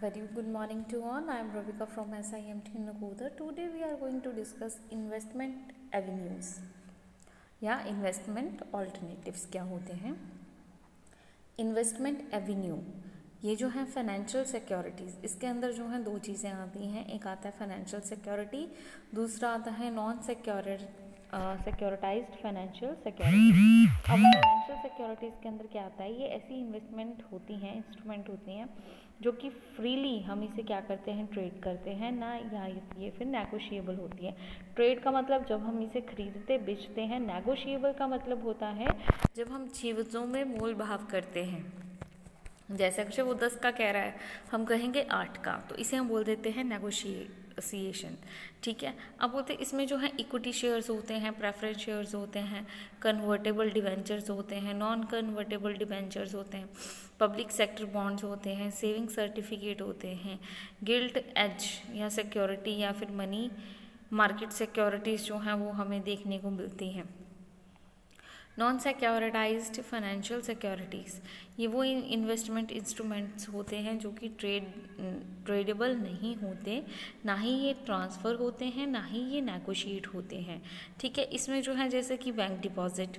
Very good morning to all. I am Ravika from SIMT Nakoda. Today we are going to discuss investment avenues या investment alternatives क्या होते हैं. Investment Avenue ये जो है financial securities, इसके अंदर जो है दो चीज़ें आती हैं. एक आता है फाइनेंशियल सिक्योरिटी, दूसरा आता है नॉन सिक्योरिटाइज्ड फाइनेंशियल सिक्योरिटी. अब फाइनेंशियल सिक्योरिटीज़ के अंदर क्या आता है, ये ऐसी इन्वेस्टमेंट होती हैं, इंस्ट्रूमेंट होती हैं जो कि फ्रीली हम इसे क्या करते हैं, ट्रेड करते हैं ना, या ये फिर नेगोशिएबल होती है. ट्रेड का मतलब जब हम इसे खरीदते बेचते हैं. नेगोशिएबल का मतलब होता है जब हम चीज़ों में मोल भाव करते हैं. जैसे अगर वो 10 का कह रहा है, हम कहेंगे 8 का, तो इसे हम बोल देते हैं नेगोशिएशन. ठीक है. अब बोलते इसमें जो है इक्विटी शेयर्स होते हैं, प्रेफरेंस शेयर्स होते हैं, कन्वर्टेबल डिवेंचर्स होते हैं, नॉन कन्वर्टेबल डिवेंचर्स होते हैं, पब्लिक सेक्टर बॉन्ड्स होते हैं, सेविंग सर्टिफिकेट होते हैं, गिल्ट एज या सिक्योरिटी या फिर मनी मार्केट सिक्योरिटीज़ जो हैं वो हमें देखने को मिलती हैं. नॉन सिक्योरिटाइज्ड फाइनेंशियल सिक्योरिटीज़ ये वो इन्वेस्टमेंट इंस्ट्रूमेंट्स होते हैं जो कि ट्रेडेबल नहीं होते, ना ही ये ट्रांसफ़र होते हैं, ना ही ये नेगोशिएट होते हैं. ठीक है. इसमें जो है जैसे कि बैंक डिपॉजिट,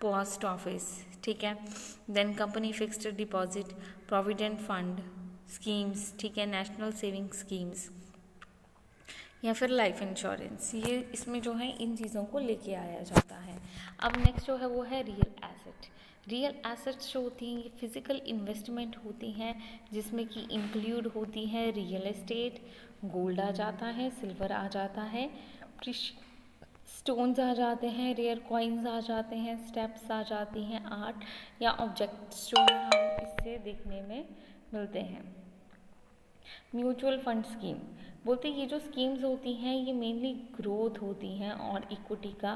पोस्ट ऑफिस, ठीक है, then company fixed deposit, provident fund schemes, ठीक है, नेशनल सेविंग स्कीम्स या फिर लाइफ इंश्योरेंस, ये इसमें जो है इन चीज़ों को लेके आया जाता है. अब नेक्स्ट जो है वो है रियल एसेट. रियल एसेट्स जो होती हैं ये फिज़िकल इन्वेस्टमेंट होती हैं जिसमें कि इंक्लूड होती है रियल एस्टेट, गोल्ड आ जाता है, सिल्वर आ जाता है, स्टोन्स आ जाते हैं, रेयर कॉइन्स आ जाते हैं, स्टेप्स आ जाती हैं, आर्ट या ऑब्जेक्ट्स जो हम इससे देखने में मिलते हैं. म्यूचुअल फंड स्कीम बोलते ये जो स्कीम्स होती हैं ये मेनली ग्रोथ होती हैं और इक्विटी का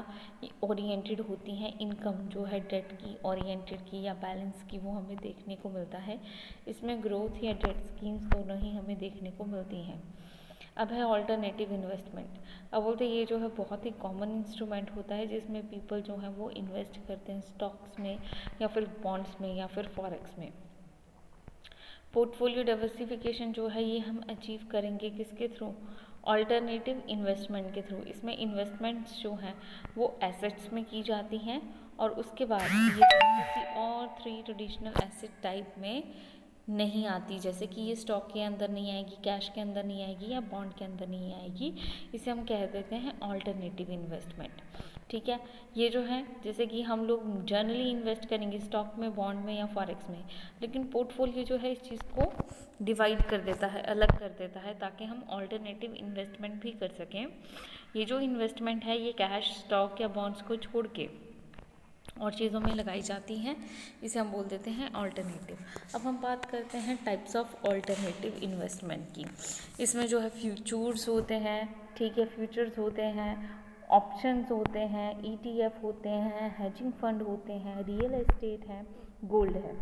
ओरिएंटेड होती हैं. इनकम जो है डेट की ओरिएंटेड की या बैलेंस की वो हमें देखने को मिलता है. इसमें ग्रोथ या डेट स्कीम्स दोनों ही हमें देखने को मिलती हैं. अब है ऑल्टरनेटिव इन्वेस्टमेंट. अब बोलते ये जो है बहुत ही कॉमन इंस्ट्रूमेंट होता है जिसमें पीपल जो है वो इन्वेस्ट करते हैं स्टॉक्स में या फिर बॉन्ड्स में या फिर फॉरेक्स में. पोर्टफोलियो डाइवर्सिफिकेशन जो है ये हम अचीव करेंगे किसके थ्रू, ऑल्टरनेटिव इन्वेस्टमेंट के थ्रू. इसमें इन्वेस्टमेंट्स जो हैं वो एसेट्स में की जाती हैं और उसके बाद ये किसी और 3 ट्रेडिशनल एसेट टाइप में नहीं आती. जैसे कि ये स्टॉक के अंदर नहीं आएगी, कैश के अंदर नहीं आएगी या बॉन्ड के अंदर नहीं आएगी. इसे हम कह देते हैं ऑल्टरनेटिव इन्वेस्टमेंट. ठीक है. ये जो है जैसे कि हम लोग जनरली इन्वेस्ट करेंगे स्टॉक में, बॉन्ड में या फॉरेक्स में, लेकिन पोर्टफोलियो जो है इस चीज़ को डिवाइड कर देता है, अलग कर देता है, ताकि हम ऑल्टरनेटिव इन्वेस्टमेंट भी कर सकें. ये जो इन्वेस्टमेंट है ये कैश, स्टॉक या बॉन्ड्स को छोड़ के और चीज़ों में लगाई जाती हैं. इसे हम बोल देते हैं ऑल्टरनेटिव. अब हम बात करते हैं टाइप्स ऑफ ऑल्टरनेटिव इन्वेस्टमेंट की. इसमें जो है फ्यूचर्स होते हैं, ठीक है, फ्यूचर्स होते हैं, ऑप्शंस होते हैं, ETF होते हैं, हेजिंग फंड होते हैं, रियल एस्टेट है, गोल्ड है.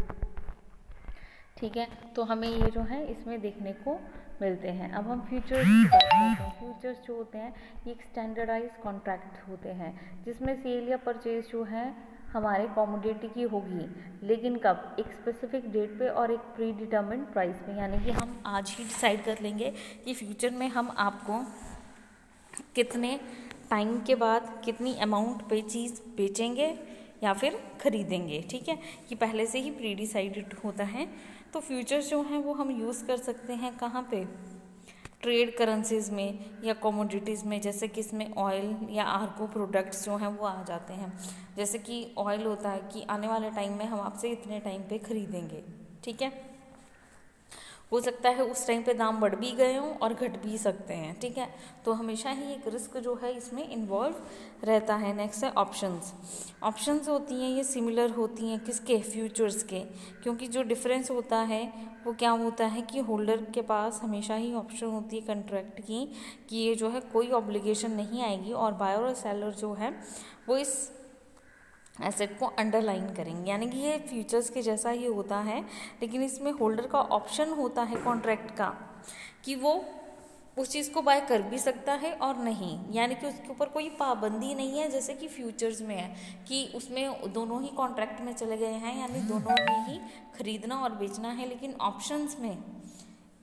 ठीक है. तो हमें ये जो है इसमें देखने को मिलते हैं. अब हम फ्यूचर्स की बात करते हैं. फ्यूचर्स जो होते हैं ये एक स्टैंडर्डाइज कॉन्ट्रैक्ट होते हैं जिसमें सेल या परचेज जो है हमारे कमोडिटी की होगी, लेकिन कब, एक स्पेसिफिक डेट पे और एक प्री डिटर्मिन्ड प्राइस पे. यानी कि हम आज ही डिसाइड कर लेंगे कि फ्यूचर में हम आपको कितने टाइम के बाद कितनी अमाउंट पे चीज़ बेचेंगे या फिर ख़रीदेंगे. ठीक है. ये पहले से ही प्री डिसाइडेड होता है. तो फ्यूचर्स जो हैं वो हम यूज़ कर सकते हैं कहाँ पे, ट्रेड करेंसीज में या कमोडिटीज़ में. जैसे कि इसमें ऑयल या आर्गो प्रोडक्ट्स जो हैं वो आ जाते हैं. जैसे कि ऑयल होता है कि आने वाले टाइम में हम आपसे इतने टाइम पे ख़रीदेंगे. ठीक है. हो सकता है उस टाइम पे दाम बढ़ भी गए हों और घट भी सकते हैं. ठीक है. तो हमेशा ही एक रिस्क जो है इसमें इन्वॉल्व रहता है. नेक्स्ट है ऑप्शंस. ऑप्शंस होती हैं ये सिमिलर होती हैं किसके, फ्यूचर्स के, क्योंकि जो डिफरेंस होता है वो क्या होता है कि होल्डर के पास हमेशा ही ऑप्शन होती है कंट्रैक्ट की कि ये जो है कोई ऑब्लिगेशन नहीं आएगी और बायर और सेलर जो है वो इस एसेट को अंडरलाइन करेंगे. यानी कि ये फ्यूचर्स के जैसा ही होता है, लेकिन इसमें होल्डर का ऑप्शन होता है कॉन्ट्रैक्ट का कि वो उस चीज़ को बाय कर भी सकता है और नहीं. यानी कि उसके ऊपर कोई पाबंदी नहीं है जैसे कि फ्यूचर्स में है कि उसमें दोनों ही कॉन्ट्रैक्ट में चले गए हैं, यानी दोनों में ही खरीदना और बेचना है. लेकिन ऑप्शंस में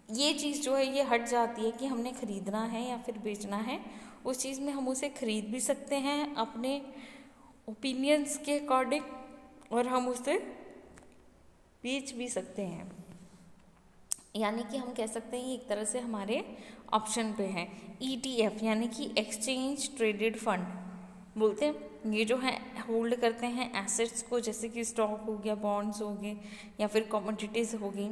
ये चीज़ जो है ये हट जाती है कि हमने ख़रीदना है या फिर बेचना है, उस चीज़ में हम उसे ख़रीद भी सकते हैं अपने ओपिनियंस के अकॉर्डिंग, और हम उसे बेच भी सकते हैं। यानी कि हम कह सकते हैं एक तरह से हमारे ऑप्शन पे है। ETF यानी कि एक्सचेंज ट्रेडेड फंड बोलते हैं, ये जो है होल्ड करते हैं एसेट्स को, जैसे कि स्टॉक हो गया, बॉन्ड्स हो गए या फिर कमोडिटीज़ हो गई,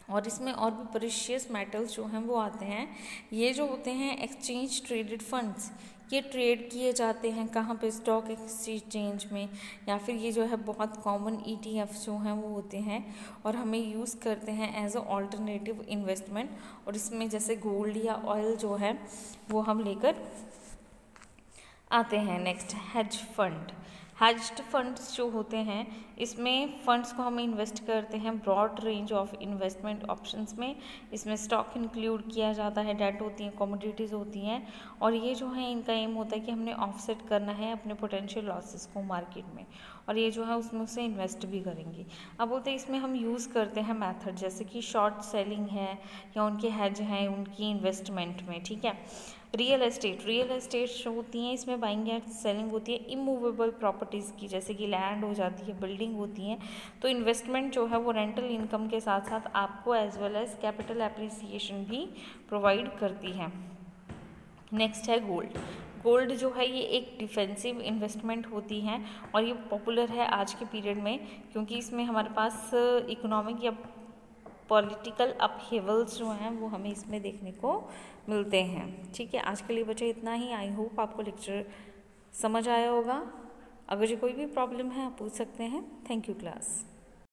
और इसमें और भी प्रेशियस मेटल्स जो हैं वो आते हैं। ये जो होते हैं एक्सचेंज ट्रेडेड फंड्स, ये ट्रेड किए जाते हैं कहाँ पे, स्टॉक एक्सचेंज में, या फिर ये जो है बहुत कॉमन ETF जो हैं वो होते हैं, और हमें यूज़ करते हैं एज अ ऑल्टरनेटिव इन्वेस्टमेंट। और इसमें जैसे गोल्ड या ऑयल जो है वो हम लेकर आते हैं। Next hedge fund. Hedged funds जो होते हैं, इसमें फंड्स को हम इन्वेस्ट करते हैं broad range of investment options में। इसमें स्टॉक इंक्लूड किया जाता है, डेट होती है, कमोडिटीज़ होती हैं, और ये जो है इनका एम होता है कि हमने ऑफसेट करना है अपने पोटेंशियल लॉसेस को मार्केट में, और ये जो है उसमें उसे इन्वेस्ट भी करेंगे। अब बोलते हैं इसमें हम यूज़ करते हैं मेथड, जैसे कि शॉर्ट सेलिंग है या उनके हेज हैं उनकी इन्वेस्टमेंट में, ठीक है। रियल एस्टेट जो होती हैं इसमें बाइंग एंड सेलिंग होती है इमूवेबल प्रॉपर्टीज़ की, जैसे कि लैंड हो जाती है, बिल्डिंग होती हैं। तो इन्वेस्टमेंट जो है वो रेंटल इनकम के साथ साथ आपको as well as capital appreciation भी प्रोवाइड करती है। नेक्स्ट है गोल्ड जो है ये एक डिफेंसिव इन्वेस्टमेंट होती है, और ये पॉपुलर है आज के पीरियड में, क्योंकि इसमें हमारे पास इकोनॉमिक या पॉलिटिकल अपहेवल्स जो हैं वो हमें इसमें देखने को मिलते हैं। ठीक है, आज के लिए बच्चे इतना ही। आई होप आपको लेक्चर समझ आया होगा। अगर जो कोई भी प्रॉब्लम है आप पूछ सकते हैं। Thank you class.